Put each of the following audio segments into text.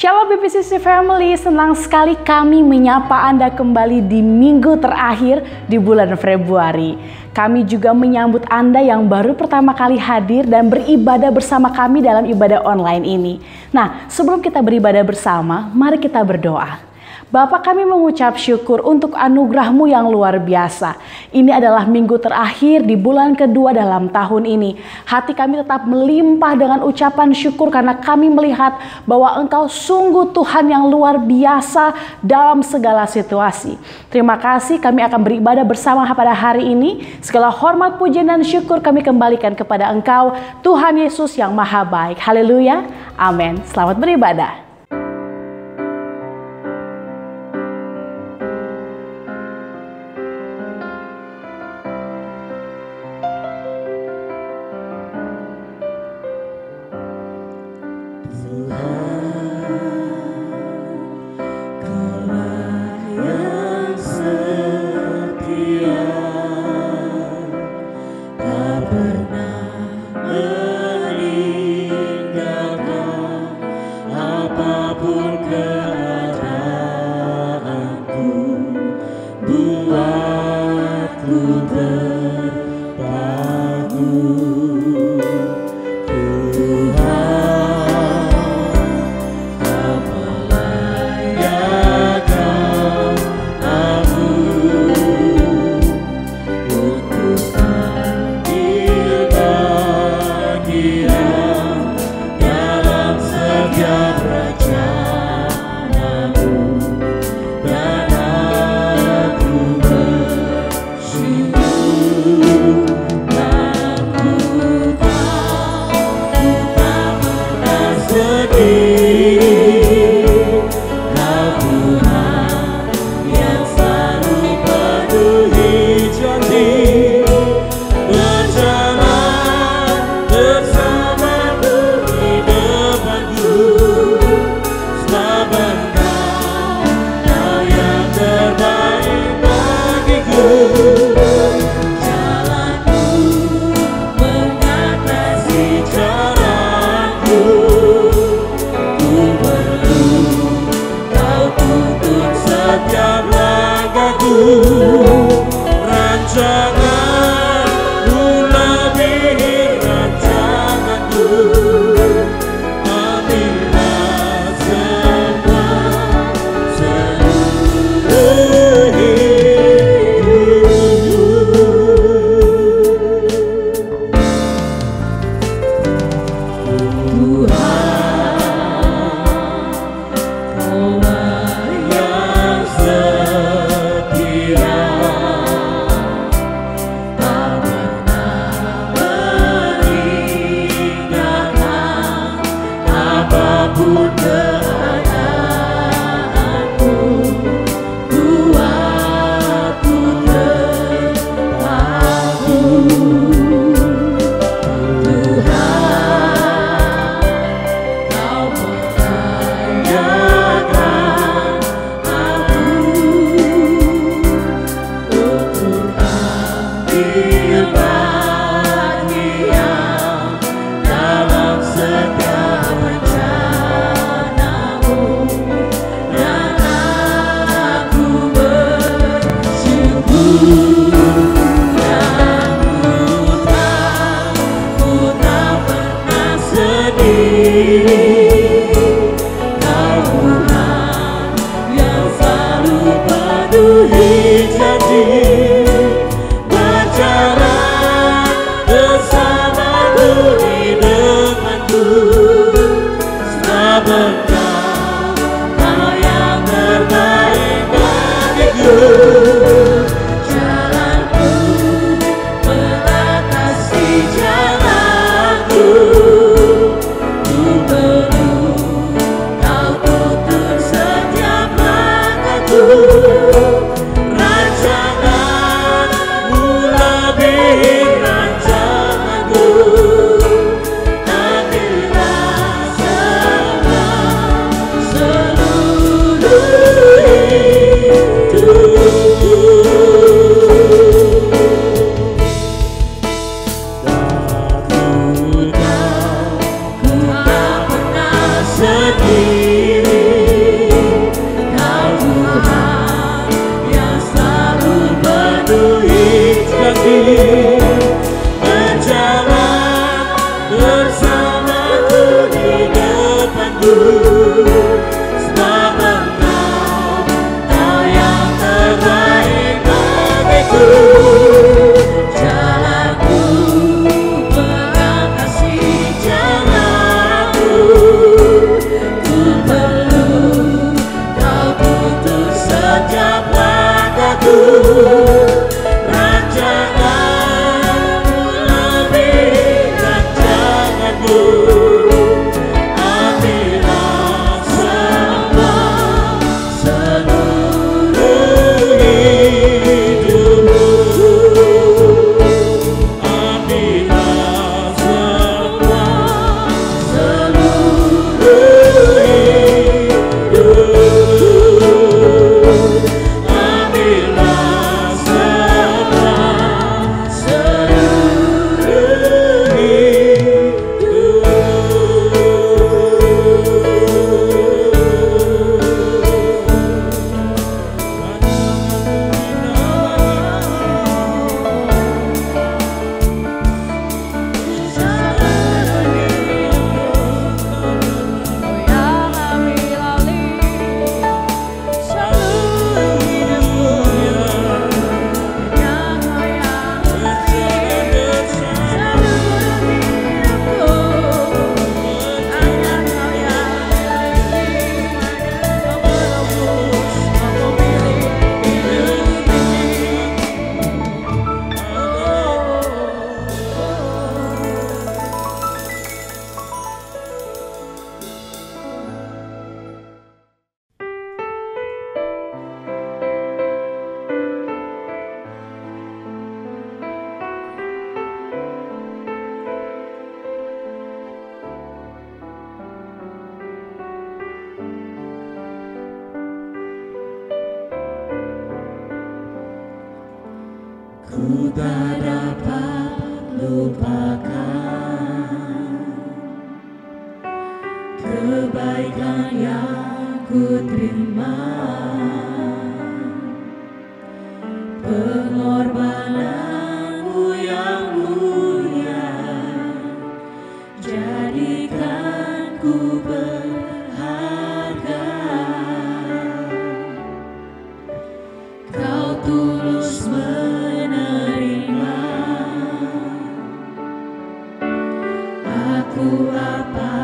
Shalom BPCC Family, senang sekali kami menyapa Anda kembali di minggu terakhir di bulan Februari. Kami juga menyambut Anda yang baru pertama kali hadir dan beribadah bersama kami dalam ibadah online ini. Nah, sebelum kita beribadah bersama, mari kita berdoa. Bapa, kami mengucap syukur untuk anugerah-Mu yang luar biasa. Ini adalah minggu terakhir di bulan kedua dalam tahun ini. Hati kami tetap melimpah dengan ucapan syukur karena kami melihat bahwa Engkau sungguh Tuhan yang luar biasa dalam segala situasi. Terima kasih, kami akan beribadah bersama pada hari ini. Segala hormat, pujian, dan syukur kami kembalikan kepada Engkau, Tuhan Yesus yang Maha Baik. Haleluya, amin. Selamat beribadah. sendiri. ku tak dapat lupakan kebaikan yang ku terima, pengorbananmu yang mulia jadikan ku berharga. Kau tulus menerima aku apa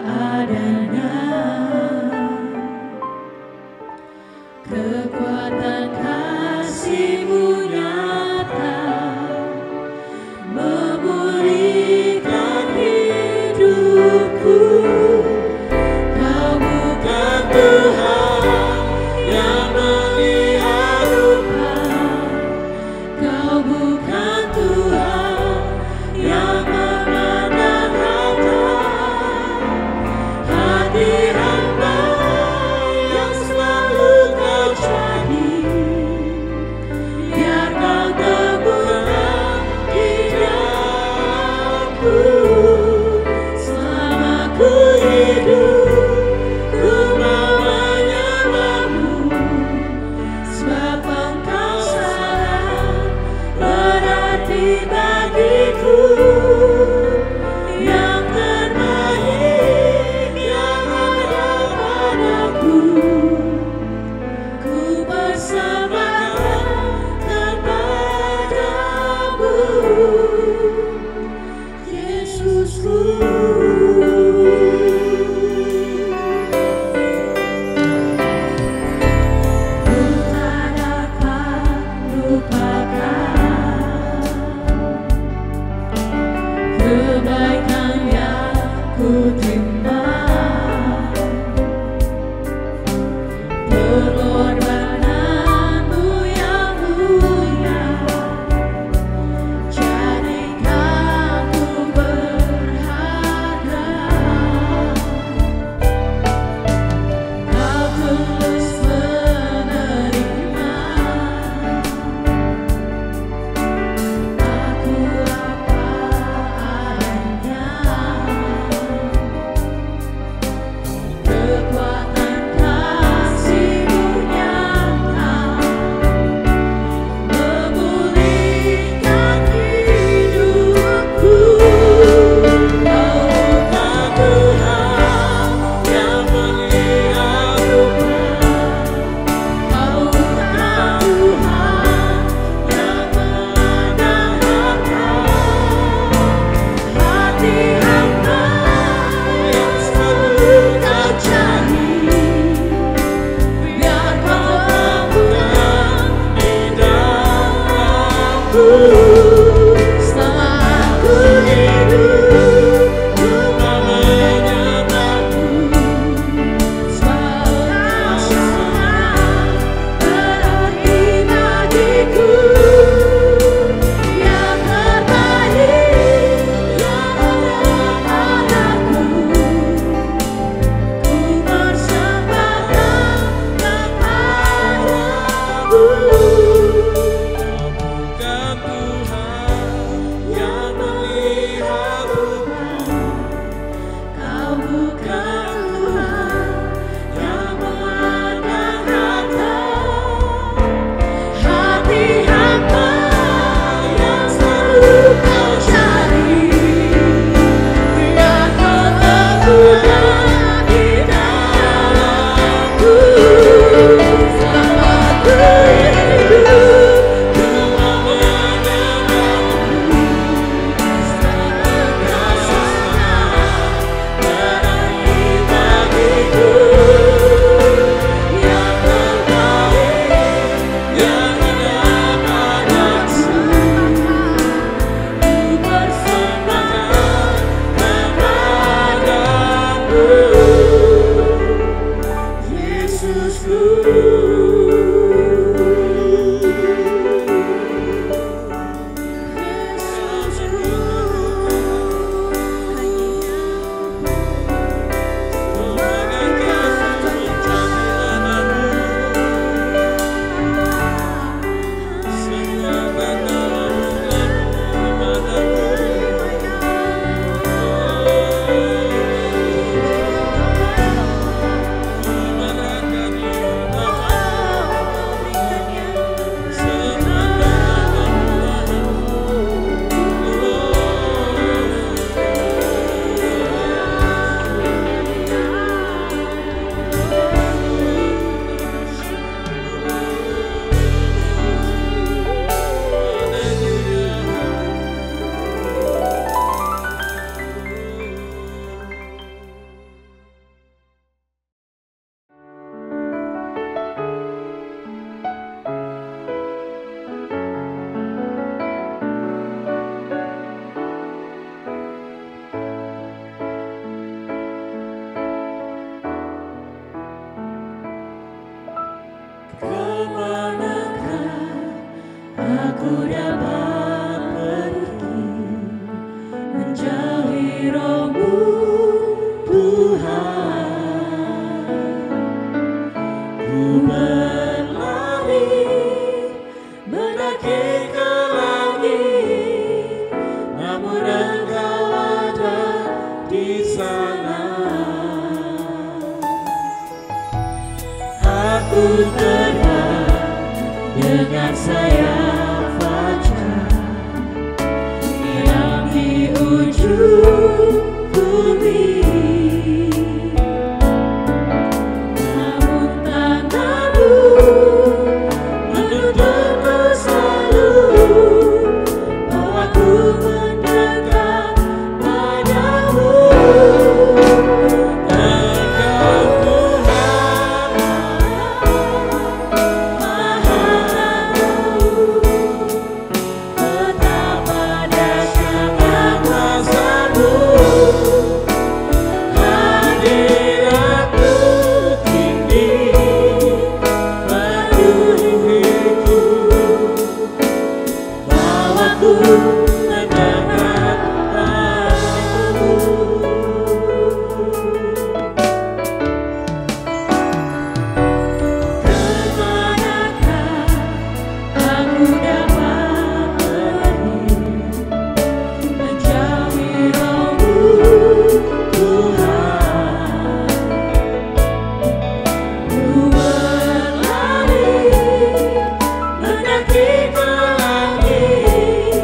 adanya, kekuatan kasih-Mu nyata memulihkan hidupku. Kau bukan Tuhan yang melihat rupa, Kau bukan Tuhan yang memandang harta. Hati hamba yang selalu Kau jadi, biar Kau teguhkan hidupku. Selama ku hidup, ku mau menyembah-Mu, sebab Engkau sangat berarti bagiku. Yang terbaik yang ada padaku, ku persembahkan kepada-Mu, Yesusku. Ku tak dapat lupakan kebaikan yang ku terima, pengorbananmu yang mulia jadikan ku berharga. Kau tulus menerima aku apa adanya, kekuatan kasih-Mu nyata manakah aku dapat pergi menjauhi Roh-Mu, Tuhan? Ku berlari mendaki ke langit, namun Engkau ada di sana. Aku terbang dengan sayap fajar yang di ujung bumi, namun tangan-Mu menuntunku selalu, bahwa ku mendekat padamu. Engkau Tuhan Maha Agung, betapa dahsyatnya kuasa-Mu. Hadirat-Mu tinggi penuhiku, bawaku mendekat padamu. Kemanakah aku dapat pergi menjauhi Roh-Mu, Tuhan? Ku berlari mendaki ke langit,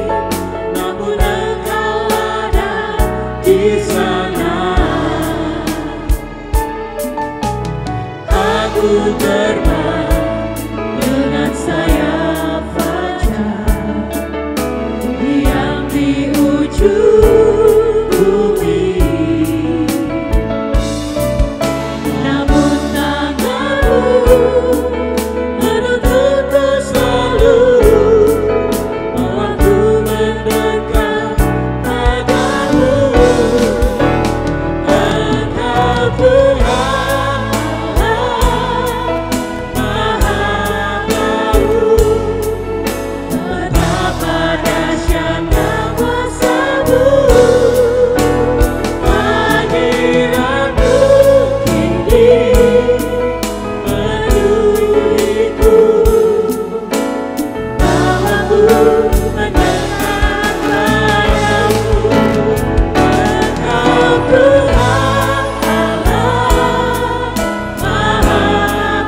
namun Engkau ada di sana. Aku terbang dengan sayap fajar yang di ujung bumi, namun tangan-Mu menuntunku selalu, bahwa ku mendekat padamu. Engkau Tuhan Maha Agung, betapa dahsyatnya kuasa-Mu. Hadirat-Mu tinggi penuhiku, bawaku mendekat padamu. Engkau Tuhan Maha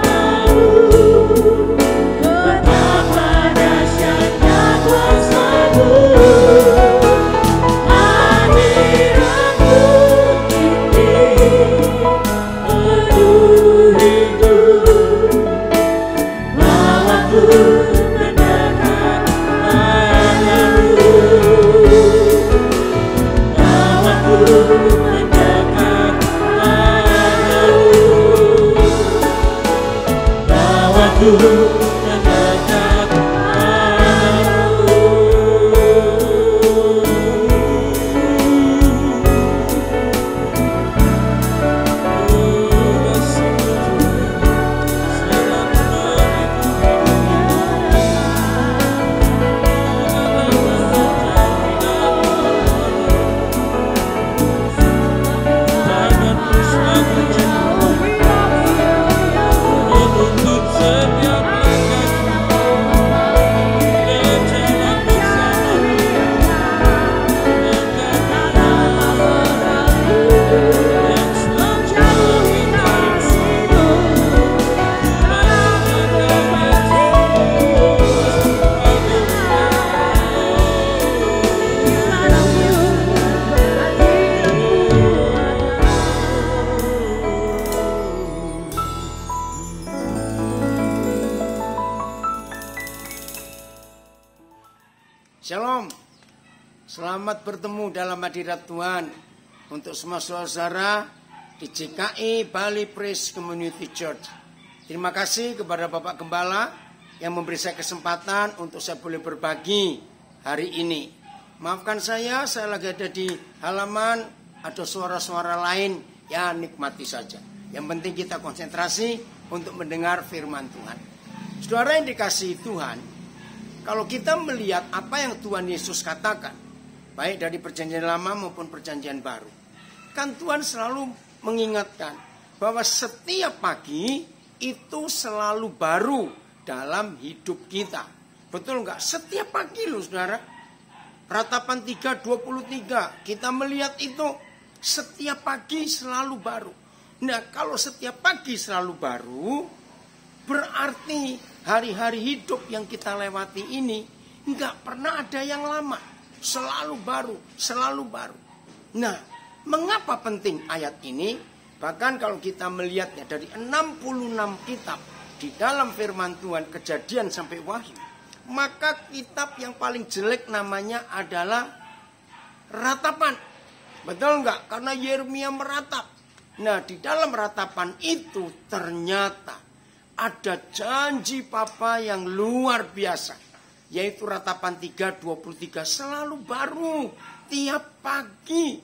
Agung, betapa dahsyatnya kuasa-Mu. Hadirat-Mu tinggi penuhiku, bawaku mendekat padamu. Bawaku mendekat padamu. Bawaku mendekat untuk setiap Shalom, selamat bertemu dalam hadirat Tuhan untuk semua saudara di GKI Bali Praise Community Church. Terima kasih kepada Bapak Gembala yang memberi saya kesempatan untuk saya boleh berbagi hari ini. Maafkan saya lagi ada di halaman, ada suara-suara lain, ya nikmati saja. Yang penting kita konsentrasi untuk mendengar firman Tuhan. Saudara yang dikasihi Tuhan, kalau kita melihat apa yang Tuhan Yesus katakan, baik dari perjanjian lama maupun perjanjian baru, kan Tuhan selalu mengingatkan bahwa setiap pagi itu selalu baru dalam hidup kita. Betul nggak? Setiap pagi loh saudara. Ratapan 3:23 kita melihat itu setiap pagi selalu baru. Nah kalau setiap pagi selalu baru, berarti hari-hari hidup yang kita lewati ini nggak pernah ada yang lama. Selalu baru, selalu baru. Nah, mengapa penting ayat ini? Bahkan kalau kita melihatnya dari 66 kitab di dalam firman Tuhan, Kejadian sampai Wahyu, maka kitab yang paling jelek namanya adalah Ratapan. Betul nggak? Karena Yeremia meratap. Nah, di dalam ratapan itu ternyata ada janji Bapa yang luar biasa, yaitu Ratapan 3:23 selalu baru tiap pagi.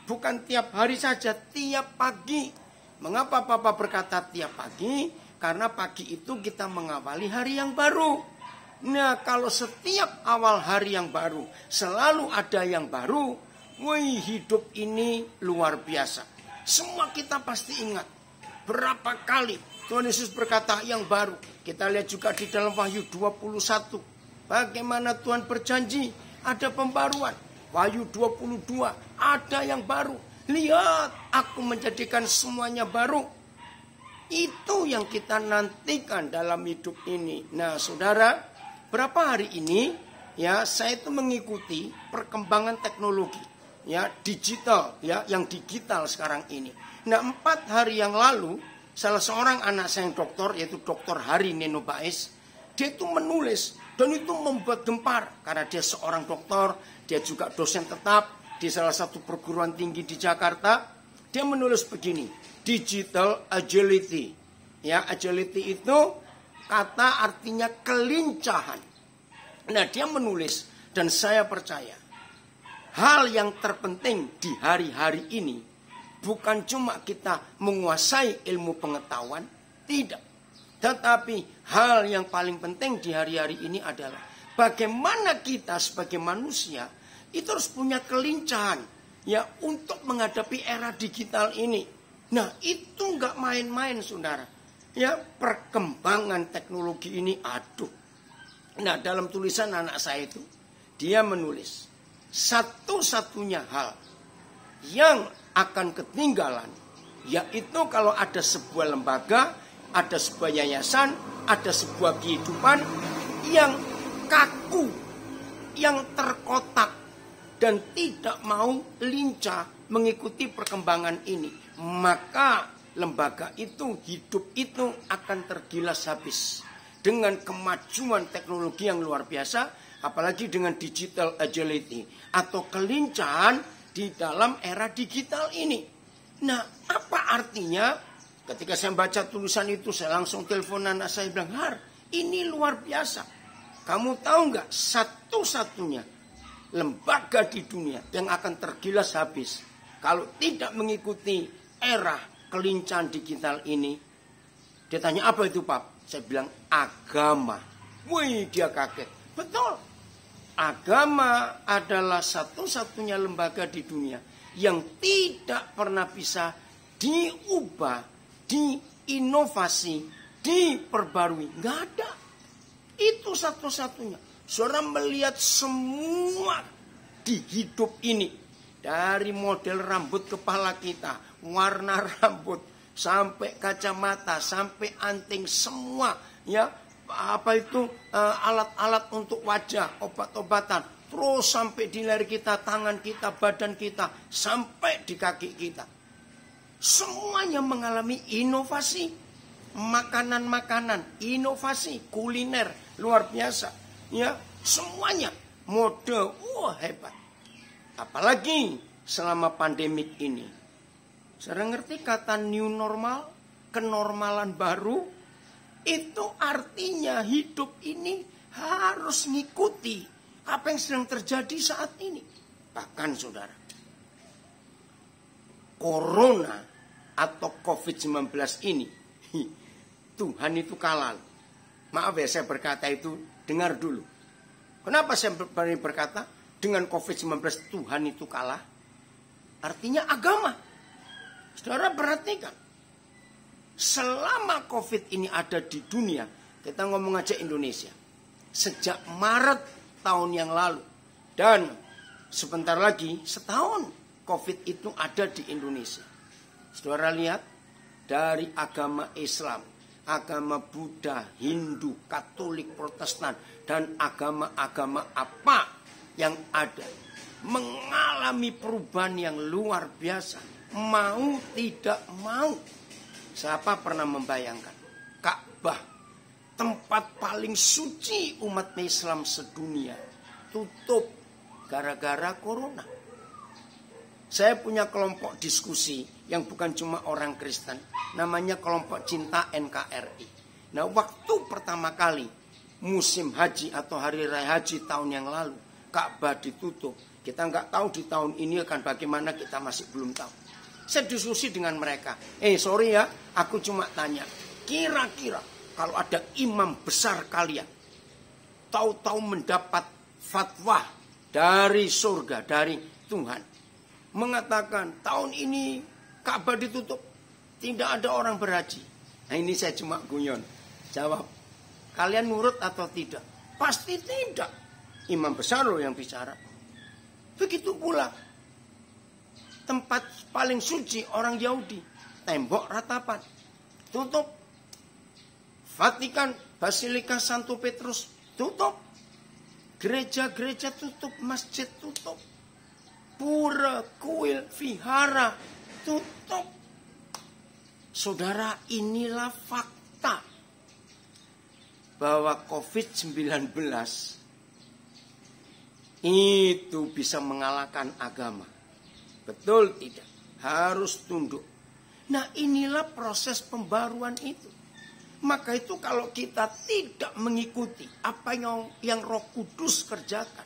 Bukan tiap hari saja, tiap pagi. Mengapa Papa berkata tiap pagi? Karena pagi itu kita mengawali hari yang baru. Nah, kalau setiap awal hari yang baru selalu ada yang baru, wih, hidup ini luar biasa. Semua kita pasti ingat berapa kali Tuhan Yesus berkata yang baru. Kita lihat juga di dalam Wahyu 21. Bagaimana Tuhan berjanji ada pembaruan. Wahyu 22 ada yang baru. Lihat, aku menjadikan semuanya baru. Itu yang kita nantikan dalam hidup ini. Nah saudara, berapa hari ini ya saya itu mengikuti perkembangan teknologi ya digital ya yang digital sekarang ini. Nah 4 hari yang lalu salah seorang anak saya yang dokter, yaitu Dr. Hari Neno Bais, dia itu menulis dan itu membuat gempar karena dia seorang dokter, dia juga dosen tetap di salah satu perguruan tinggi di Jakarta. Dia menulis begini, digital agility. Ya, agility itu kata artinya kelincahan. Nah, dia menulis dan saya percaya hal yang terpenting di hari-hari ini bukan cuma kita menguasai ilmu pengetahuan, tidak. Tetapi hal yang paling penting di hari-hari ini adalah bagaimana kita sebagai manusia itu harus punya kelincahan ya untuk menghadapi era digital ini. Nah, itu nggak main-main, saudara. Ya, perkembangan teknologi ini, aduh. Nah, dalam tulisan anak saya itu, dia menulis satu-satunya hal yang akan ketinggalan, yaitu kalau ada sebuah lembaga, ada sebuah yayasan, ada sebuah kehidupan yang kaku, yang terkotak, dan tidak mau lincah mengikuti perkembangan ini. Maka lembaga itu, hidup itu akan tergilas habis. Dengan kemajuan teknologi yang luar biasa, apalagi dengan digital agility atau kelincahan di dalam era digital ini. Nah, apa artinya? Ketika saya baca tulisan itu, saya langsung telepon anak saya bilang, Har, ini luar biasa. Kamu tahu nggak, satu-satunya lembaga di dunia yang akan tergilas habis kalau tidak mengikuti era kelincahan digital ini. Dia tanya, apa itu Pak? Saya bilang, agama. Wih, dia kaget. Betul. Agama adalah satu-satunya lembaga di dunia yang tidak pernah bisa diubah, diinovasi, diperbarui. Nggak ada. Itu satu-satunya. Saudara melihat semua di hidup ini. Dari model rambut kepala kita, warna rambut, sampai kacamata, sampai anting, semua ya. Apa itu alat-alat untuk wajah, obat-obatan, terus sampai di leher kita, tangan kita, badan kita, sampai di kaki kita. Semuanya mengalami inovasi. Makanan-makanan, inovasi, kuliner, luar biasa. Ya, semuanya mode, hebat. Apalagi selama pandemik ini. Saya ngerti kata new normal, kenormalan baru. Itu artinya hidup ini harus ngikuti apa yang sedang terjadi saat ini. Bahkan saudara, Corona atau COVID-19 ini, Tuhan itu kalah. Maaf ya saya berkata itu, dengar dulu. Kenapa saya berkata dengan COVID-19 Tuhan itu kalah? Artinya agama. Saudara perhatikan. Selama COVID ini ada di dunia, kita ngomong aja Indonesia. Sejak Maret tahun yang lalu. Dan sebentar lagi setahun COVID itu ada di Indonesia. Saudara lihat, dari agama Islam, agama Buddha, Hindu, Katolik, Protestan, dan agama-agama apa yang ada mengalami perubahan yang luar biasa. Mau tidak mau. Siapa pernah membayangkan Ka'bah, tempat paling suci umat Islam sedunia, tutup gara-gara corona. Saya punya kelompok diskusi yang bukan cuma orang Kristen, namanya kelompok cinta NKRI. Nah, waktu pertama kali musim haji atau hari raya haji tahun yang lalu, Ka'bah ditutup. Kita nggak tahu di tahun ini akan bagaimana, kita masih belum tahu. Saya diskusi dengan mereka. Sorry ya, aku cuma tanya. Kira-kira kalau ada imam besar kalian, tahu-tahu mendapat fatwa dari surga, dari Tuhan, mengatakan tahun ini Ka'bah ditutup, tidak ada orang berhaji. Nah, ini saya cuma guyon. Jawab, kalian nurut atau tidak? Pasti tidak. Imam besar loh yang bicara. Begitu pula tempat paling suci orang Yahudi, tembok ratapan, tutup. Vatikan, Basilika Santo Petrus, tutup. Gereja-gereja tutup, masjid tutup. Pura, kuil, vihara, tutup. Saudara, inilah fakta bahwa COVID-19 itu bisa mengalahkan agama. Betul tidak? Harus tunduk. Nah, inilah proses pembaruan itu. Maka itu kalau kita tidak mengikuti apa yang Roh Kudus kerjakan,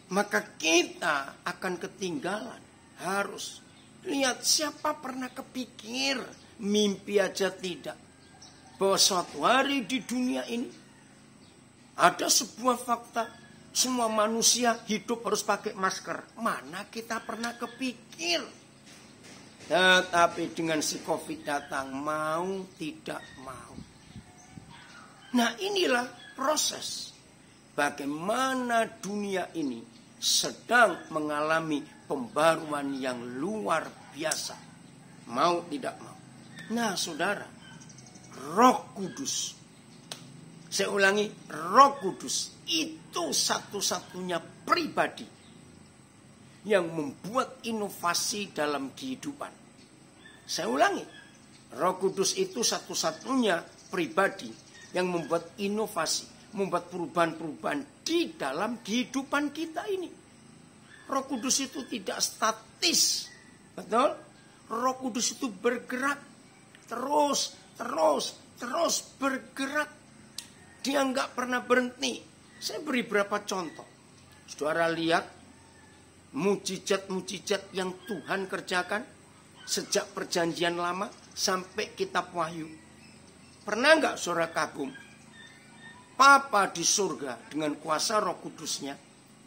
maka kita akan ketinggalan. Harus lihat, siapa pernah kepikir, mimpi aja tidak, bahwa suatu hari di dunia ini ada sebuah fakta, semua manusia hidup harus pakai masker. Mana kita pernah kepikir. Tetapi dengan si COVID datang, mau tidak mau. Nah, inilah proses bagaimana dunia ini sedang mengalami pembaruan yang luar biasa. Mau tidak mau. Nah, saudara, Roh Kudus. Saya ulangi, Roh Kudus itu satu-satunya pribadi yang membuat inovasi dalam kehidupan. Saya ulangi, Roh Kudus itu satu-satunya pribadi yang membuat inovasi, membuat perubahan-perubahan di dalam kehidupan kita ini. Roh Kudus itu tidak statis, betul? Roh Kudus itu bergerak, terus bergerak. Dia nggak pernah berhenti. Saya beri beberapa contoh. Saudara lihat mujizat-mujizat yang Tuhan kerjakan sejak perjanjian lama sampai kitab Wahyu. Pernah nggak saudara kagum? Papa di surga dengan kuasa Roh Kudusnya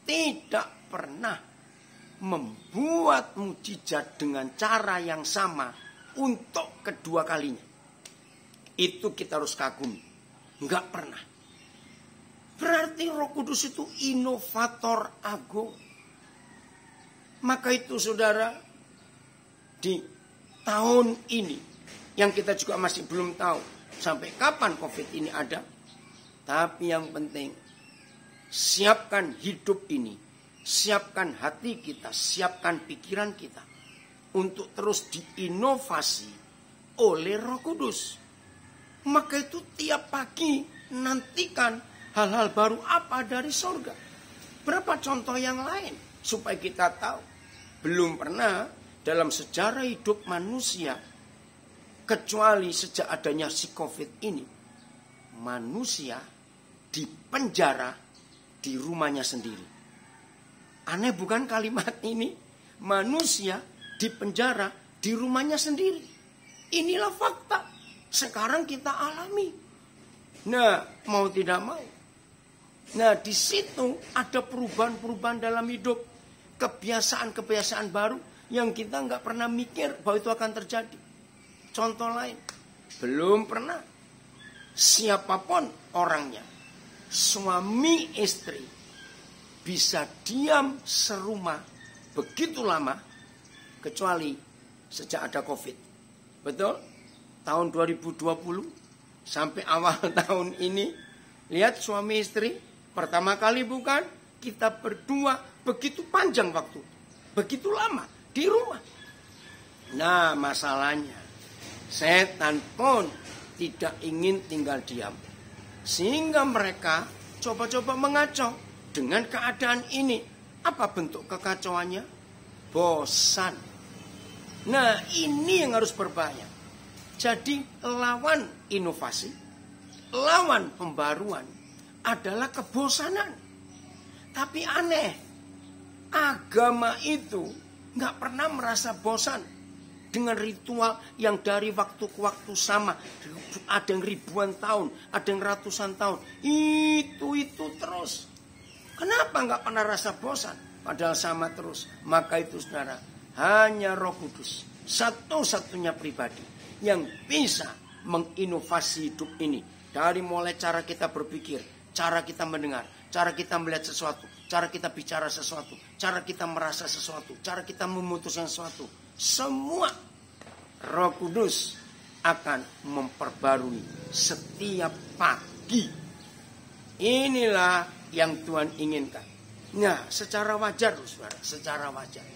tidak pernah membuat mujizat dengan cara yang sama untuk kedua kalinya. Itu kita harus kagum. Nggak pernah. Berarti Roh Kudus itu inovator agung. Maka itu saudara, di tahun ini yang kita juga masih belum tahu sampai kapan COVID ini ada. Tapi yang penting, siapkan hidup ini, siapkan hati kita, siapkan pikiran kita untuk terus diinovasi oleh Roh Kudus. Maka itu tiap pagi nantikan hal-hal baru apa dari surga. Berapa contoh yang lain supaya kita tahu. Belum pernah dalam sejarah hidup manusia, kecuali sejak adanya si COVID ini, manusia dipenjara di rumahnya sendiri. Aneh bukan kalimat ini? Manusia dipenjara di rumahnya sendiri. Inilah fakta sekarang kita alami. Nah, mau tidak mau. Nah, di situ ada perubahan-perubahan dalam hidup. Kebiasaan-kebiasaan baru yang kita nggak pernah mikir bahwa itu akan terjadi. Contoh lain, belum pernah siapapun orangnya, suami istri, bisa diam serumah begitu lama, kecuali sejak ada COVID. Betul? Tahun 2020 sampai awal tahun ini, lihat suami istri, pertama kali bukan, kita berdua begitu panjang waktu, begitu lama di rumah. Nah, masalahnya setan pun tidak ingin tinggal diam. Sehingga mereka coba-coba mengacau dengan keadaan ini. Apa bentuk kekacauannya? Bosan. Nah, ini yang harus berbahaya. Jadi lawan inovasi, lawan pembaruan adalah kebosanan. Tapi aneh, agama itu nggak pernah merasa bosan dengan ritual yang dari waktu ke waktu sama. Ada yang ribuan tahun, ada yang ratusan tahun. Itu terus. Kenapa nggak pernah rasa bosan? Padahal sama terus. Maka itu saudara, hanya Roh Kudus, satu-satunya pribadi yang bisa menginovasi hidup ini. Dari mulai cara kita berpikir, cara kita mendengar, cara kita melihat sesuatu, cara kita bicara sesuatu, cara kita merasa sesuatu, cara kita memutuskan sesuatu. Semua Roh Kudus akan memperbarui setiap pagi. Inilah yang Tuhan inginkan. Nah, secara wajar, saudara, secara wajar.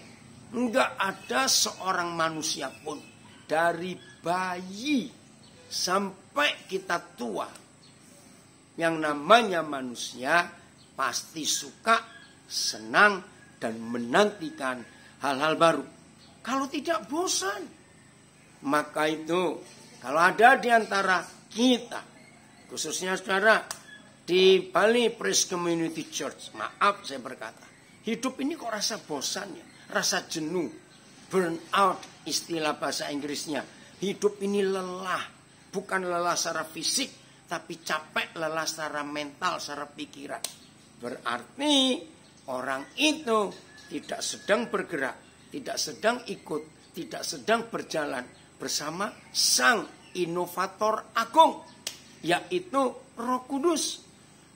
Enggak ada seorang manusia pun, dari bayi sampai kita tua, yang namanya manusia pasti suka, senang, dan menantikan hal-hal baru. Kalau tidak bosan. Maka itu, kalau ada di antara kita, khususnya saudara, di Bali Praise Community Church, maaf saya berkata, hidup ini kok rasa bosan ya, rasa jenuh, burn out istilah bahasa Inggrisnya. Hidup ini lelah, bukan lelah secara fisik, tapi capek, lelah secara mental, secara pikiran. Berarti orang itu tidak sedang bergerak, tidak sedang ikut, tidak sedang berjalan bersama Sang Inovator Agung, yaitu Roh Kudus.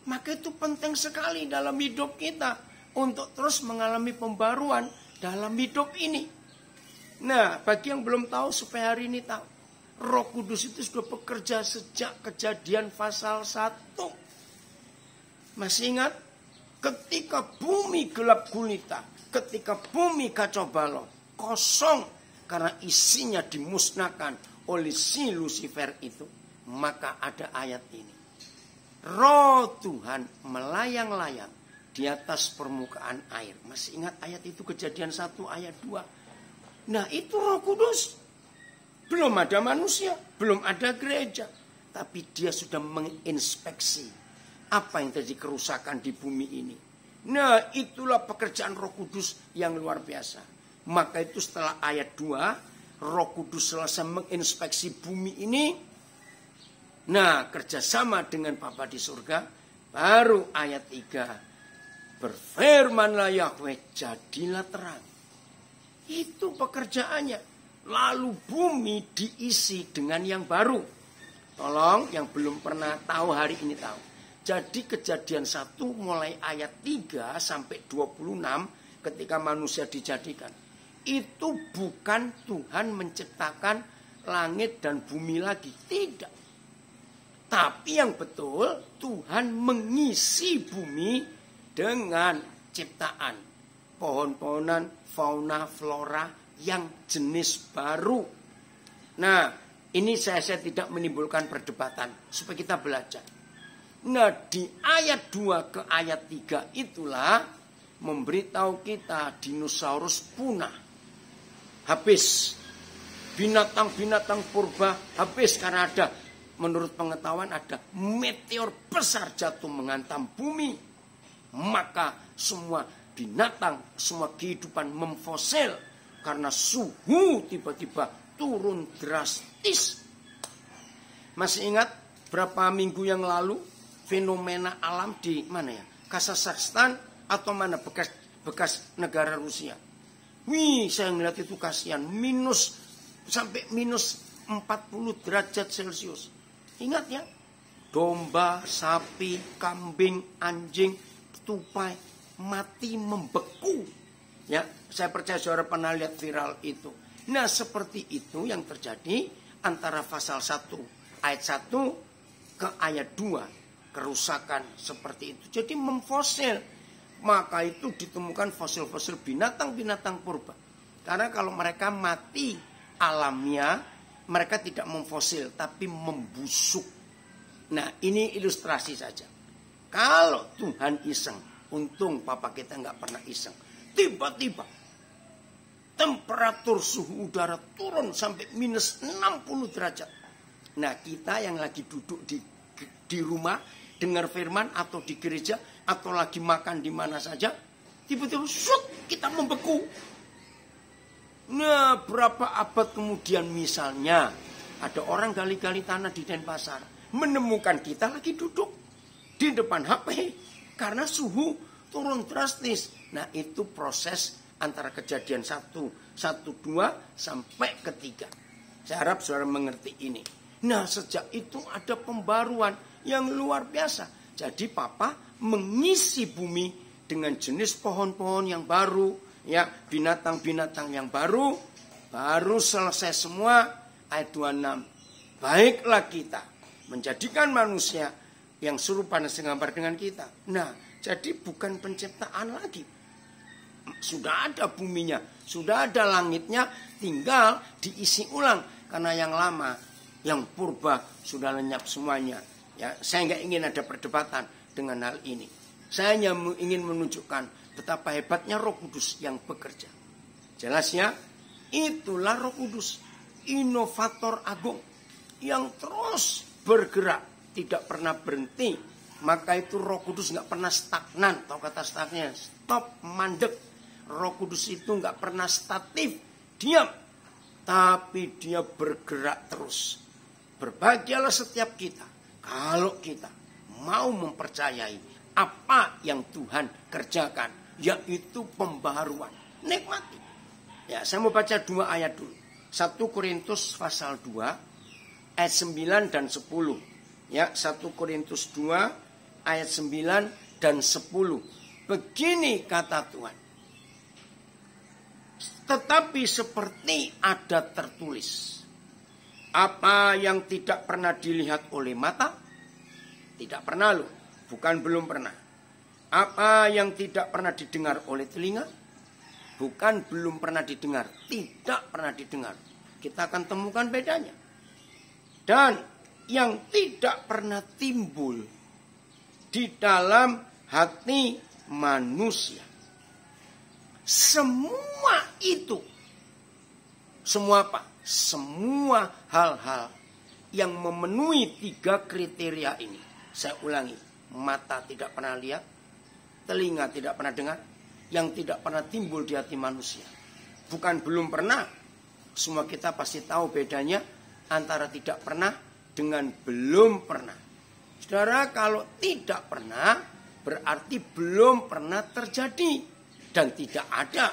Maka itu penting sekali dalam hidup kita untuk terus mengalami pembaruan dalam hidup ini. Nah, bagi yang belum tahu supaya hari ini tahu, Roh Kudus itu sudah bekerja sejak Kejadian pasal 1. Masih ingat? Ketika bumi gelap gulita, ketika bumi kacau balau, kosong karena isinya dimusnahkan oleh si Lucifer itu, maka ada ayat ini. Roh Tuhan melayang-layang di atas permukaan air. Masih ingat ayat itu, Kejadian 1 ayat 2. Nah, itu Roh Kudus. Belum ada manusia, belum ada gereja, tapi dia sudah menginspeksi apa yang terjadi kerusakan di bumi ini. Nah, itulah pekerjaan Roh Kudus yang luar biasa. Maka itu setelah ayat 2, Roh Kudus selesai menginspeksi bumi ini. Nah, kerjasama dengan Bapa di surga, baru ayat 3. Berfirmanlah Yahweh, jadilah terang. Itu pekerjaannya. Lalu bumi diisi dengan yang baru. Tolong yang belum pernah tahu hari ini tahu. Jadi Kejadian 1 mulai ayat 3 sampai 26 ketika manusia dijadikan. Itu bukan Tuhan menciptakan langit dan bumi lagi. Tidak. Tapi yang betul, Tuhan mengisi bumi dengan ciptaan. Pohon-pohonan, fauna, flora yang jenis baru. Nah, ini saya tidak menimbulkan perdebatan, supaya kita belajar. Nah, di ayat 2 ke ayat 3 itulah memberitahu kita dinosaurus punah. Habis. Binatang-binatang purba habis karena ada, menurut pengetahuan ada meteor besar jatuh menghantam bumi. Maka semua binatang, semua kehidupan memfosil karena suhu tiba-tiba turun drastis. Masih ingat berapa minggu yang lalu fenomena alam di mana ya? Kazakhstan atau mana bekas negara Rusia. Wih, saya ngeliat itu kasihan, sampai minus 40 derajat Celcius. Ingat ya, domba, sapi, kambing, anjing, tupai mati membeku. Ya, saya percaya saudara pernah lihat viral itu. Nah, seperti itu yang terjadi antara pasal 1 ayat 1 ke ayat 2. Kerusakan seperti itu. Jadi memfosil. Maka itu ditemukan fosil-fosil binatang-binatang purba. Karena kalau mereka mati alamiah, mereka tidak memfosil, tapi membusuk. Nah, ini ilustrasi saja. Kalau Tuhan iseng, untung papa kita nggak pernah iseng. Tiba-tiba temperatur suhu udara turun sampai minus 60 derajat. Nah, kita yang lagi duduk di rumah, dengar firman atau di gereja, atau lagi makan di mana saja, tiba-tiba kita membeku. Nah, berapa abad kemudian misalnya ada orang gali-gali tanah di Denpasar, menemukan kita lagi duduk di depan HP karena suhu turun drastis. Nah, itu proses antara kejadian 1, 2 sampai ke 3. Saya harap saudara mengerti ini. Nah, sejak itu ada pembaruan yang luar biasa. Jadi papa mengisi bumi dengan jenis pohon-pohon yang baru, ya, binatang-binatang yang baru selesai semua. Ayat 26. Baiklah kita menjadikan manusia yang serupa dan segambar dengan kita. Nah, jadi bukan penciptaan lagi. Sudah ada buminya, sudah ada langitnya, tinggal diisi ulang. Karena yang lama, yang purba sudah lenyap semuanya. Ya, saya nggak ingin ada perdebatan dengan hal ini. Saya hanya ingin menunjukkan betapa hebatnya Roh Kudus yang bekerja. Jelas ya, itulah Roh Kudus, inovator agung yang terus bergerak, tidak pernah berhenti. Maka itu Roh Kudus nggak pernah stagnan. Tahu kata stagnan? Stop, mandek. Roh Kudus itu nggak pernah statif, diam, tapi dia bergerak terus. Berbahagialah setiap kita kalau kita mau mempercayai apa yang Tuhan kerjakan, yaitu pembaharuan. Nikmati. Ya, saya mau baca 2 ayat dulu. 1 Korintus pasal 2 ayat 9 dan 10. Ya, 1 Korintus 2 ayat 9 dan 10. Begini kata Tuhan. Tetapi seperti ada tertulis, apa yang tidak pernah dilihat oleh mata, tidak pernah loh, bukan belum pernah. Apa yang tidak pernah didengar oleh telinga, bukan belum pernah didengar, tidak pernah didengar. Kita akan temukan bedanya. Dan yang tidak pernah timbul di dalam hati manusia. Semua itu, semua apa? Semua hal-hal yang memenuhi 3 kriteria ini. Saya ulangi, mata tidak pernah lihat, telinga tidak pernah dengar, yang tidak pernah timbul di hati manusia. Bukan belum pernah, semua kita pasti tahu bedanya antara tidak pernah dengan belum pernah. Saudara, kalau tidak pernah berarti belum pernah terjadi dan tidak ada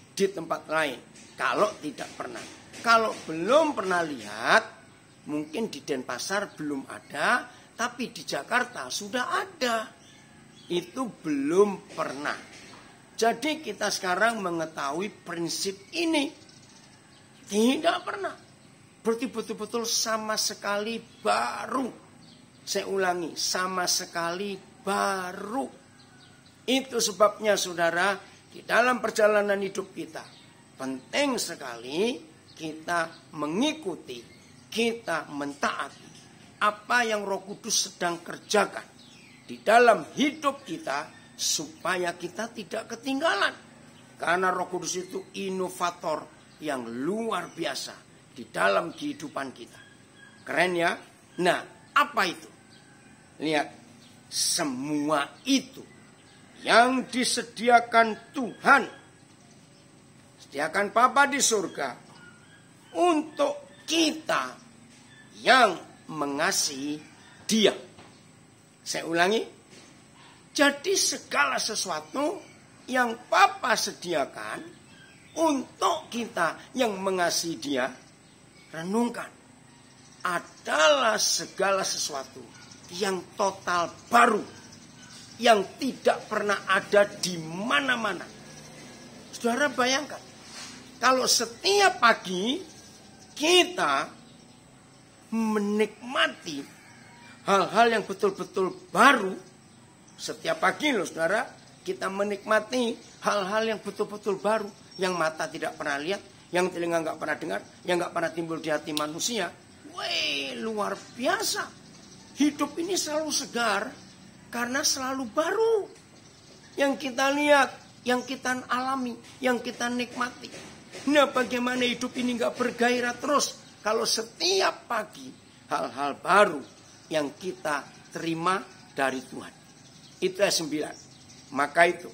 di tempat lain. Kalau tidak pernah. Kalau belum pernah lihat, mungkin di Denpasar belum ada, tapi di Jakarta sudah ada. Itu belum pernah. Jadi kita sekarang mengetahui prinsip ini. Tidak pernah. Berarti betul-betul sama sekali baru. Saya ulangi, sama sekali baru. Itu sebabnya saudara, di dalam perjalanan hidup kita, penting sekali kita mengikuti, kita mentaati apa yang Roh Kudus sedang kerjakan di dalam hidup kita, supaya kita tidak ketinggalan. Karena Roh Kudus itu inovator yang luar biasa di dalam kehidupan kita. Keren ya? Nah, apa itu? Lihat, semua itu yang disediakan Tuhan, sediakan Bapa di surga, untuk kita yang mengasihi Dia. Saya ulangi. Jadi segala sesuatu yang Bapa sediakan untuk kita yang mengasihi Dia, renungkan, adalah segala sesuatu yang total baru, yang tidak pernah ada di mana-mana. Saudara bayangkan, kalau setiap pagi kita menikmati hal-hal yang betul-betul baru, setiap pagi loh saudara, kita menikmati hal-hal yang betul-betul baru, yang mata tidak pernah lihat, yang telinga nggak pernah dengar, yang nggak pernah timbul di hati manusia. Wih, luar biasa. Hidup ini selalu segar karena selalu baru. Yang kita lihat, yang kita alami, yang kita nikmati. Nah, bagaimana hidup ini nggak bergairah terus kalau setiap pagi hal-hal baru yang kita terima dari Tuhan. Itu ayat 9. Maka itu,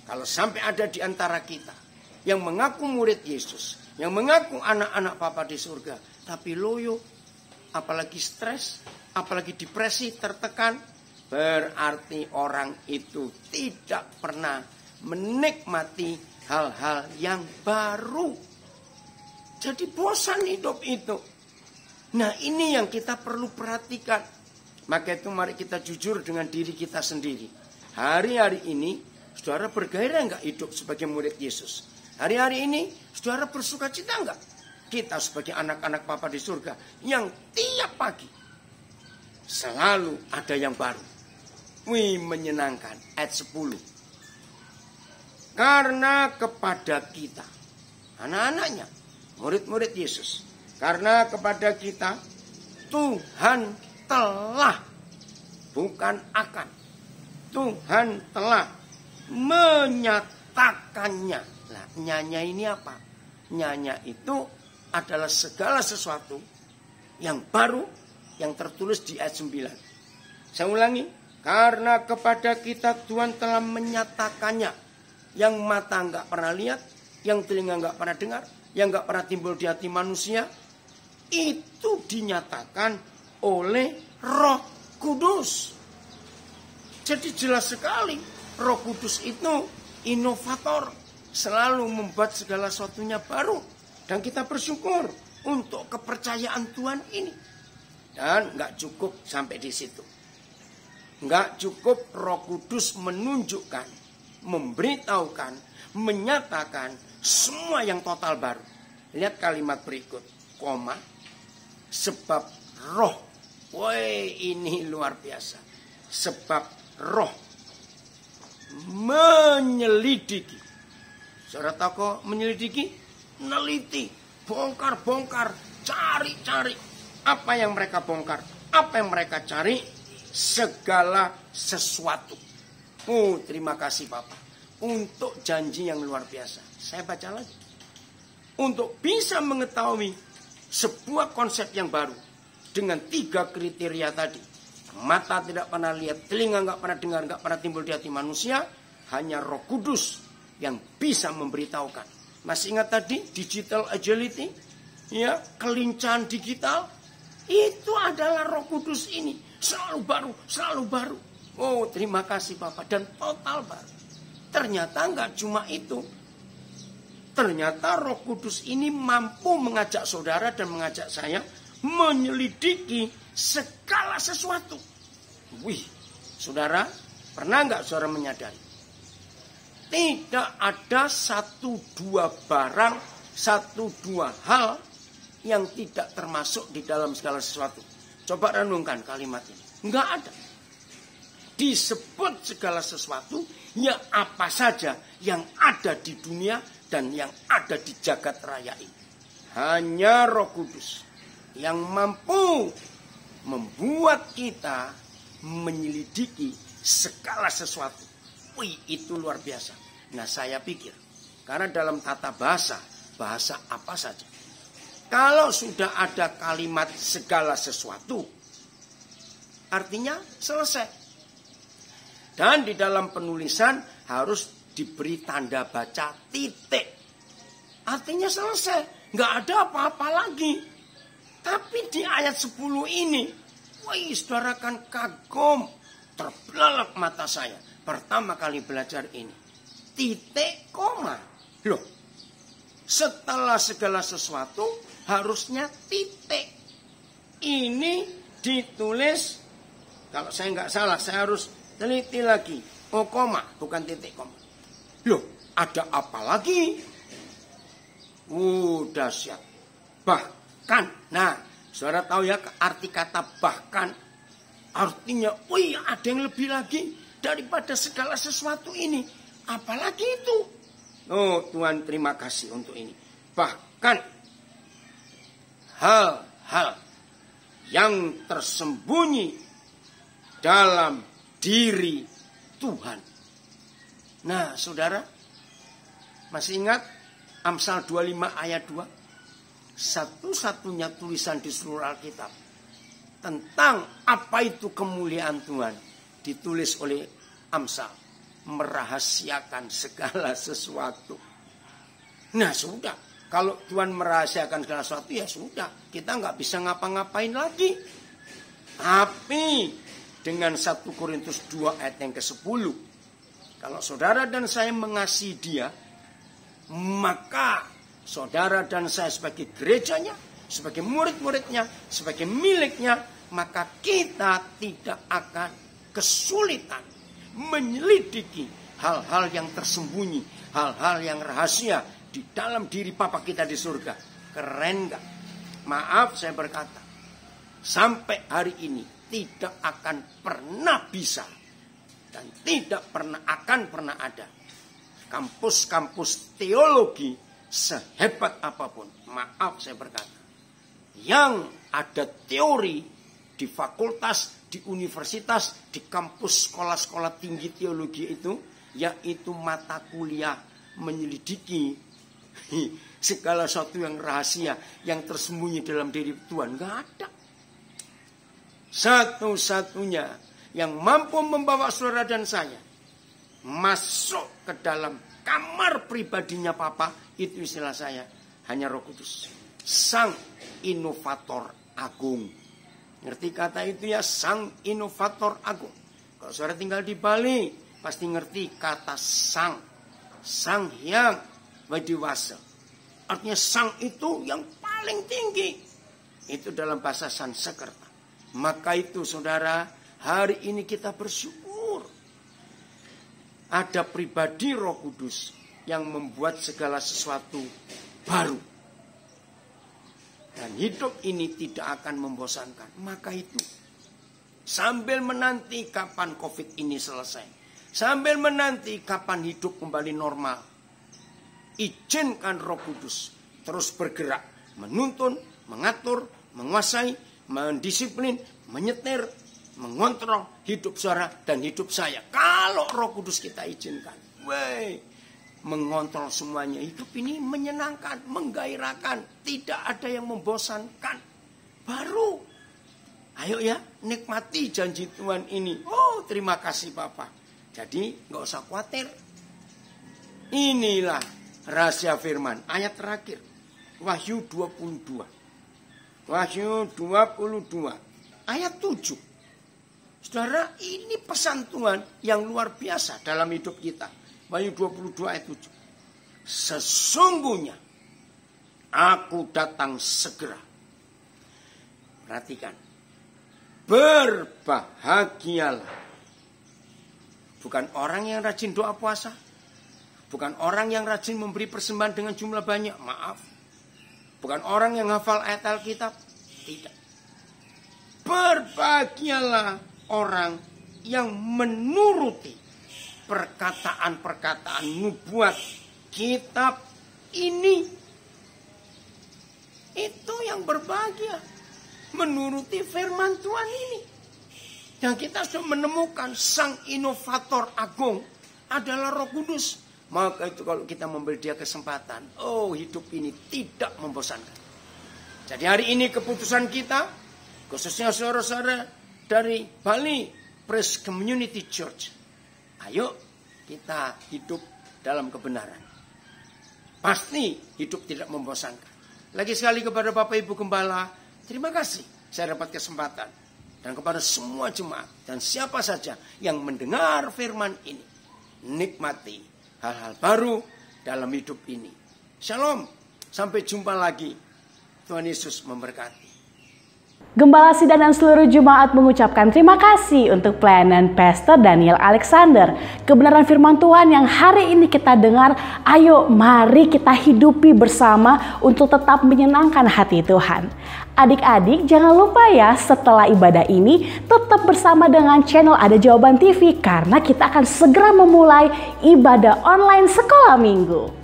kalau sampai ada di antara kita yang mengaku murid Yesus, yang mengaku anak-anak Bapa di surga, tapi loyo, apalagi stres, apalagi depresi, tertekan, berarti orang itu tidak pernah menikmati hal-hal yang baru. Jadi bosan hidup itu. Nah, ini yang kita perlu perhatikan. Maka itu mari kita jujur dengan diri kita sendiri. Hari-hari ini, saudara bergairah enggak hidup sebagai murid Yesus? Hari-hari ini, saudara bersuka cita enggak? Kita sebagai anak-anak Bapa di surga, yang tiap pagi selalu ada yang baru. Wih, menyenangkan. Ayat 10. Karena kepada kita, anak-anaknya, murid-murid Yesus, karena kepada kita Tuhan telah, bukan akan, Tuhan telah menyatakannya. Nah, nyanya ini apa? Nyanya itu adalah segala sesuatu yang baru yang tertulis di ayat 9. Saya ulangi, karena kepada kita Tuhan telah menyatakannya, yang mata enggak pernah lihat, yang telinga enggak pernah dengar, yang enggak pernah timbul di hati manusia, itu dinyatakan oleh Roh Kudus. Jadi jelas sekali, Roh Kudus itu inovator, selalu membuat segala sesuatunya baru. Dan kita bersyukur untuk kepercayaan Tuhan ini. Dan enggak cukup sampai di situ. Enggak cukup Roh Kudus menunjukkan, memberitahukan, menyatakan semua yang total baru. Lihat kalimat berikut, koma, sebab Roh. Woi, ini luar biasa. Sebab Roh menyelidiki. Saudara tahu kok menyelidiki? Neliti, bongkar-bongkar, cari-cari. Apa yang mereka bongkar? Apa yang mereka cari? Segala sesuatu. Oh, terima kasih Bapak. Untuk janji yang luar biasa. Saya baca lagi. Untuk bisa mengetahui sebuah konsep yang baru. Dengan 3 kriteria tadi. Mata tidak pernah lihat, telinga nggak pernah dengar, nggak pernah timbul di hati manusia. Hanya Roh Kudus yang bisa memberitahukan. Masih ingat tadi digital agility? Ya, kelincahan digital. Itu adalah Roh Kudus ini. Selalu baru, selalu baru. Oh, terima kasih Bapak. Dan total baru. Ternyata nggak cuma itu. Ternyata Roh Kudus ini mampu mengajak saudara dan mengajak saya menyelidiki segala sesuatu. Wih, saudara, pernah nggak saudara menyadari? Tidak ada 1-2 barang, 1-2 hal yang tidak termasuk di dalam segala sesuatu. Coba renungkan kalimat ini. Nggak ada. Disebut segala sesuatu, ya apa saja yang ada di dunia dan yang ada di jagat raya ini. Hanya Roh Kudus yang mampu membuat kita menyelidiki segala sesuatu. Wih, itu luar biasa. Nah, saya pikir, karena dalam tata bahasa, bahasa apa saja, kalau sudah ada kalimat segala sesuatu, artinya selesai. Dan di dalam penulisan harus diberi tanda baca titik. Artinya selesai, nggak ada apa-apa lagi. Tapi di ayat 10 ini, Wih, saudara kan kagum. Terbelalak mata saya. Pertama kali belajar ini. Titik koma. Loh, setelah segala sesuatu harusnya titik. Ini ditulis, kalau saya nggak salah, saya harus teliti lagi. Oh, koma, bukan titik koma. Loh, ada apa lagi? Dahsyat. Bahkan, nah, saudara tahu ya arti kata bahkan. Artinya, wih, ada yang lebih lagi daripada segala sesuatu ini. Apalagi itu? Oh, Tuhan terima kasih untuk ini. Bahkan, hal-hal yang tersembunyi dalam diri Tuhan. Nah, saudara, masih ingat Amsal 25 ayat 2? Satu-satunya tulisan di seluruh Alkitab tentang apa itu kemuliaan Tuhan ditulis oleh Amsal, merahasiakan segala sesuatu. Nah, sudah, kalau Tuhan merahasiakan segala sesuatu, ya sudah, kita nggak bisa ngapa-ngapain lagi. Tapi dengan 1 Korintus 2 ayat yang ke-10, kalau saudara dan saya mengasihi Dia, maka saudara dan saya sebagai gerejanya, sebagai murid-muridnya, sebagai miliknya, maka kita tidak akan kesulitan menyelidiki hal-hal yang tersembunyi, hal-hal yang rahasia di dalam diri Bapa kita di surga. Keren gak? Maaf saya berkata, sampai hari ini tidak akan pernah bisa dan tidak akan pernah ada kampus-kampus teologi sehebat apapun, maaf saya berkata, yang ada teori di fakultas, di universitas, di kampus sekolah-sekolah tinggi teologi itu, yaitu mata kuliah menyelidiki segala sesuatu yang rahasia, yang tersembunyi dalam diri Tuhan. Gak ada. Satu-satunya yang mampu membawa saudara dan saya masuk ke dalam kamar pribadinya Papa, itu istilah saya, hanya Roh Kudus, Sang Inovator Agung. Ngerti kata itu ya, Sang Inovator Agung. Kalau saudara tinggal di Bali, pasti ngerti kata Sang. Sang Hyang Wadiwasa. Artinya Sang itu yang paling tinggi. Itu dalam bahasa Sanskerta. Maka itu saudara, hari ini kita bersyukur. Ada pribadi Roh Kudus yang membuat segala sesuatu baru. Dan hidup ini tidak akan membosankan. Maka itu, sambil menanti kapan COVID ini selesai, sambil menanti kapan hidup kembali normal, izinkan Roh Kudus terus bergerak, menuntun, mengatur, menguasai, mendisiplin, menyetir, mengontrol hidup saudara dan hidup saya. Kalau Roh Kudus kita izinkan, mengontrol semuanya. Hidup ini menyenangkan, menggairahkan, tidak ada yang membosankan. Baru, ayo ya, nikmati janji Tuhan ini. Oh, terima kasih Bapak. Jadi nggak usah khawatir. Inilah rahasia firman. Ayat terakhir, Wahyu 22. Wahyu 22 ayat 7. Saudara, ini pesan Tuhan yang luar biasa dalam hidup kita. Wahyu 22 ayat 7. Sesungguhnya aku datang segera. Perhatikan. Berbahagialah. Bukan orang yang rajin doa puasa. Bukan orang yang rajin memberi persembahan dengan jumlah banyak. Maaf. Bukan orang yang hafal ayat Alkitab. Tidak. Berbahagialah orang yang menuruti perkataan-perkataan nubuat kitab ini. Itu yang berbahagia, menuruti firman Tuhan ini. Dan kita sudah menemukan Sang Inovator Agung adalah Roh Kudus. Maka itu kalau kita memberi dia kesempatan, oh, hidup ini tidak membosankan. Jadi hari ini keputusan kita, khususnya saudara-saudara dari Bali Praise Community Church, ayo kita hidup dalam kebenaran. Pasti hidup tidak membosankan. Lagi sekali kepada Bapak Ibu Gembala, terima kasih saya dapat kesempatan dan kepada semua jemaat dan siapa saja yang mendengar firman ini. Nikmati hal-hal baru dalam hidup ini. Shalom, sampai jumpa lagi. Tuhan Yesus memberkati. Gembala Sidang dan seluruh jemaat mengucapkan terima kasih untuk pelayanan Pastor Daniel Alexander. Kebenaran firman Tuhan yang hari ini kita dengar, ayo mari kita hidupi bersama untuk tetap menyenangkan hati Tuhan. Adik-adik jangan lupa ya, setelah ibadah ini tetap bersama dengan channel Ada Jawaban TV karena kita akan segera memulai ibadah online sekolah minggu.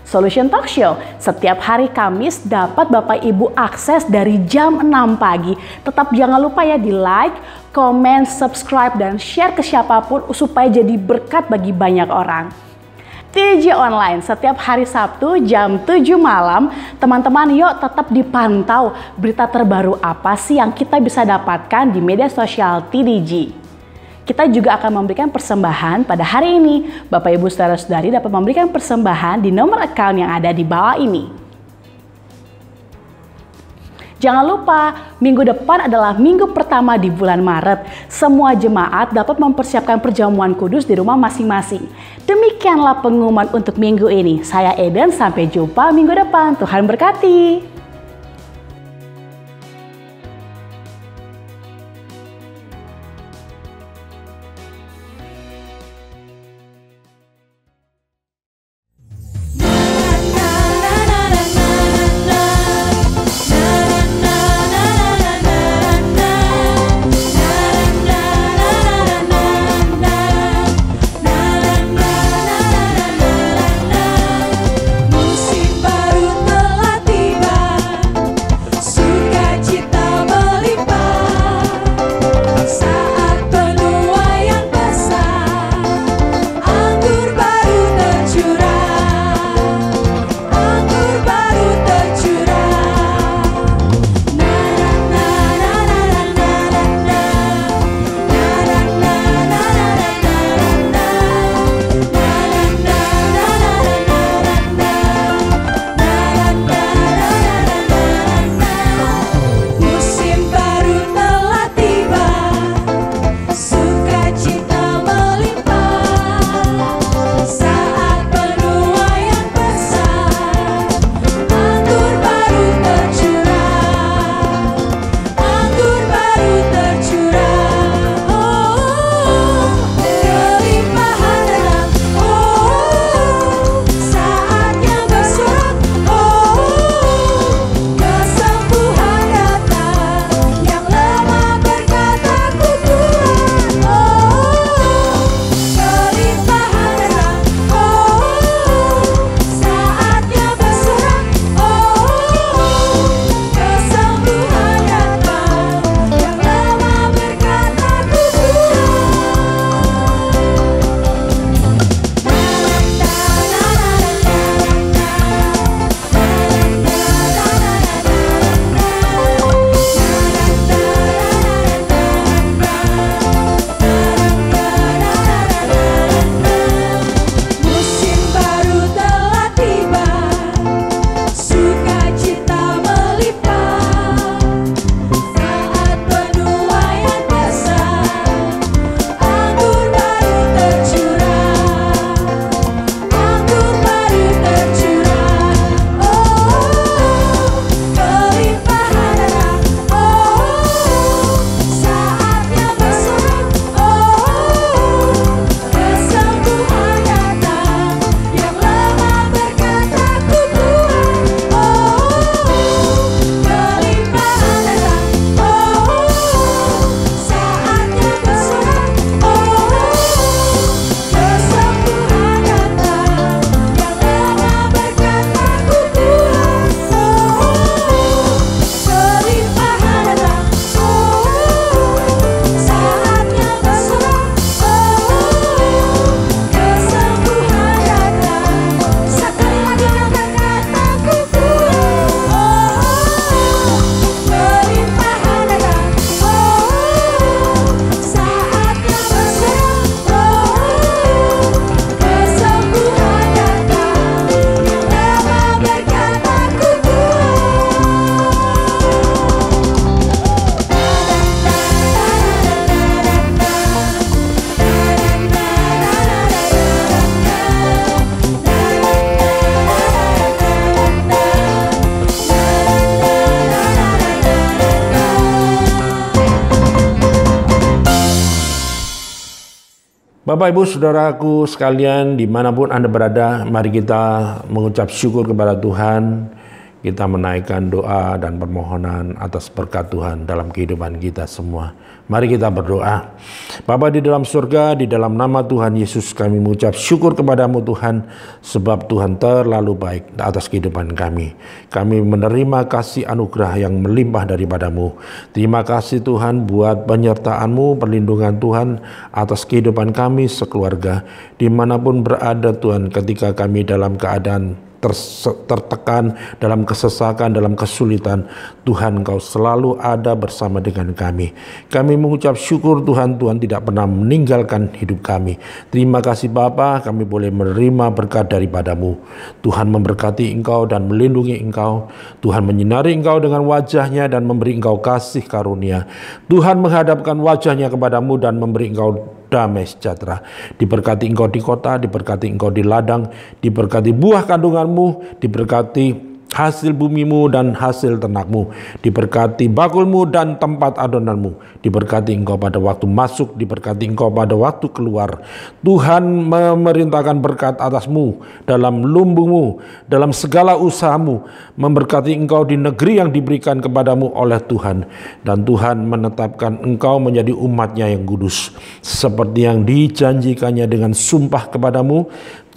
Solution Talk Show setiap hari Kamis dapat Bapak Ibu akses dari jam 6 pagi. Tetap jangan lupa ya di like, comment, subscribe, dan share ke siapapun supaya jadi berkat bagi banyak orang. TDJ Online setiap hari Sabtu jam 7 malam. Teman-teman yuk tetap dipantau berita terbaru apa sih yang kita bisa dapatkan di media sosial TDJ. Kita juga akan memberikan persembahan pada hari ini. Bapak Ibu Saudara-saudari dapat memberikan persembahan di nomor account yang ada di bawah ini. Jangan lupa, minggu depan adalah minggu pertama di bulan Maret. Semua jemaat dapat mempersiapkan perjamuan kudus di rumah masing-masing. Demikianlah pengumuman untuk minggu ini. Saya Eden, sampai jumpa minggu depan. Tuhan berkati. Musim baru telah tiba. Bapak, Ibu, Saudaraku sekalian, dimanapun Anda berada, mari kita mengucap syukur kepada Tuhan. Kita menaikkan doa dan permohonan atas berkat Tuhan dalam kehidupan kita semua. Mari kita berdoa. Bapa di dalam surga, di dalam nama Tuhan Yesus kami mengucap syukur kepadamu Tuhan, sebab Tuhan terlalu baik atas kehidupan kami. Kami menerima kasih anugerah yang melimpah daripadamu. Terima kasih Tuhan buat penyertaan-Mu, perlindungan Tuhan atas kehidupan kami sekeluarga. Dimanapun berada Tuhan, ketika kami dalam keadaan tertekan, dalam kesesakan, dalam kesulitan, Tuhan Engkau selalu ada bersama dengan kami. Kami mengucap syukur Tuhan, Tuhan tidak pernah meninggalkan hidup kami. Terima kasih Bapa, kami boleh menerima berkat daripadamu. Tuhan memberkati Engkau dan melindungi Engkau. Tuhan menyinari Engkau dengan wajahnya dan memberi Engkau kasih karunia. Tuhan menghadapkan wajahnya kepadamu dan memberi Engkau damai sejahtera. Diberkati Engkau di kota, diberkati Engkau di ladang, diberkati buah kandunganmu, diberkati hasil bumimu dan hasil ternakmu, diberkati bakulmu dan tempat adonanmu, diberkati Engkau pada waktu masuk, diberkati Engkau pada waktu keluar. Tuhan memerintahkan berkat atasmu dalam lumbungmu, dalam segala usahamu, memberkati Engkau di negeri yang diberikan kepadamu oleh Tuhan, dan Tuhan menetapkan Engkau menjadi umatnya yang kudus, seperti yang dijanjikannya dengan sumpah kepadamu,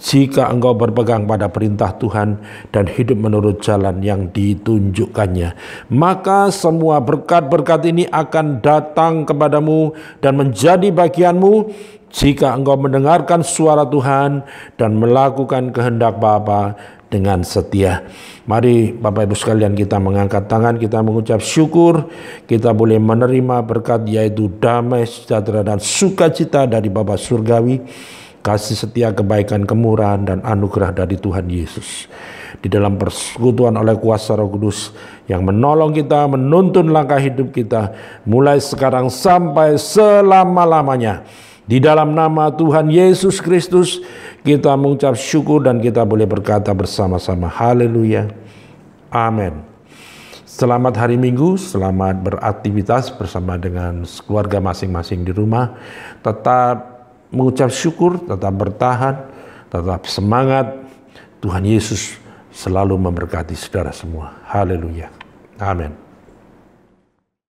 jika engkau berpegang pada perintah Tuhan dan hidup menurut jalan yang ditunjukkannya. Maka semua berkat-berkat ini akan datang kepadamu dan menjadi bagianmu jika engkau mendengarkan suara Tuhan dan melakukan kehendak Bapa dengan setia. Mari Bapak Ibu sekalian, kita mengangkat tangan, kita mengucap syukur, kita boleh menerima berkat, yaitu damai, sejahtera dan sukacita dari Bapa Surgawi, kasih setia, kebaikan, kemurahan, dan anugerah dari Tuhan Yesus. Di dalam persekutuan oleh kuasa Roh Kudus yang menolong kita, menuntun langkah hidup kita, mulai sekarang sampai selama-lamanya. Di dalam nama Tuhan Yesus Kristus, kita mengucap syukur dan kita boleh berkata bersama-sama, haleluya, amin. Selamat hari Minggu, selamat beraktivitas bersama dengan keluarga masing-masing di rumah. Tetap mengucap syukur, tetap bertahan, tetap semangat. Tuhan Yesus selalu memberkati saudara semua. Haleluya. Amin.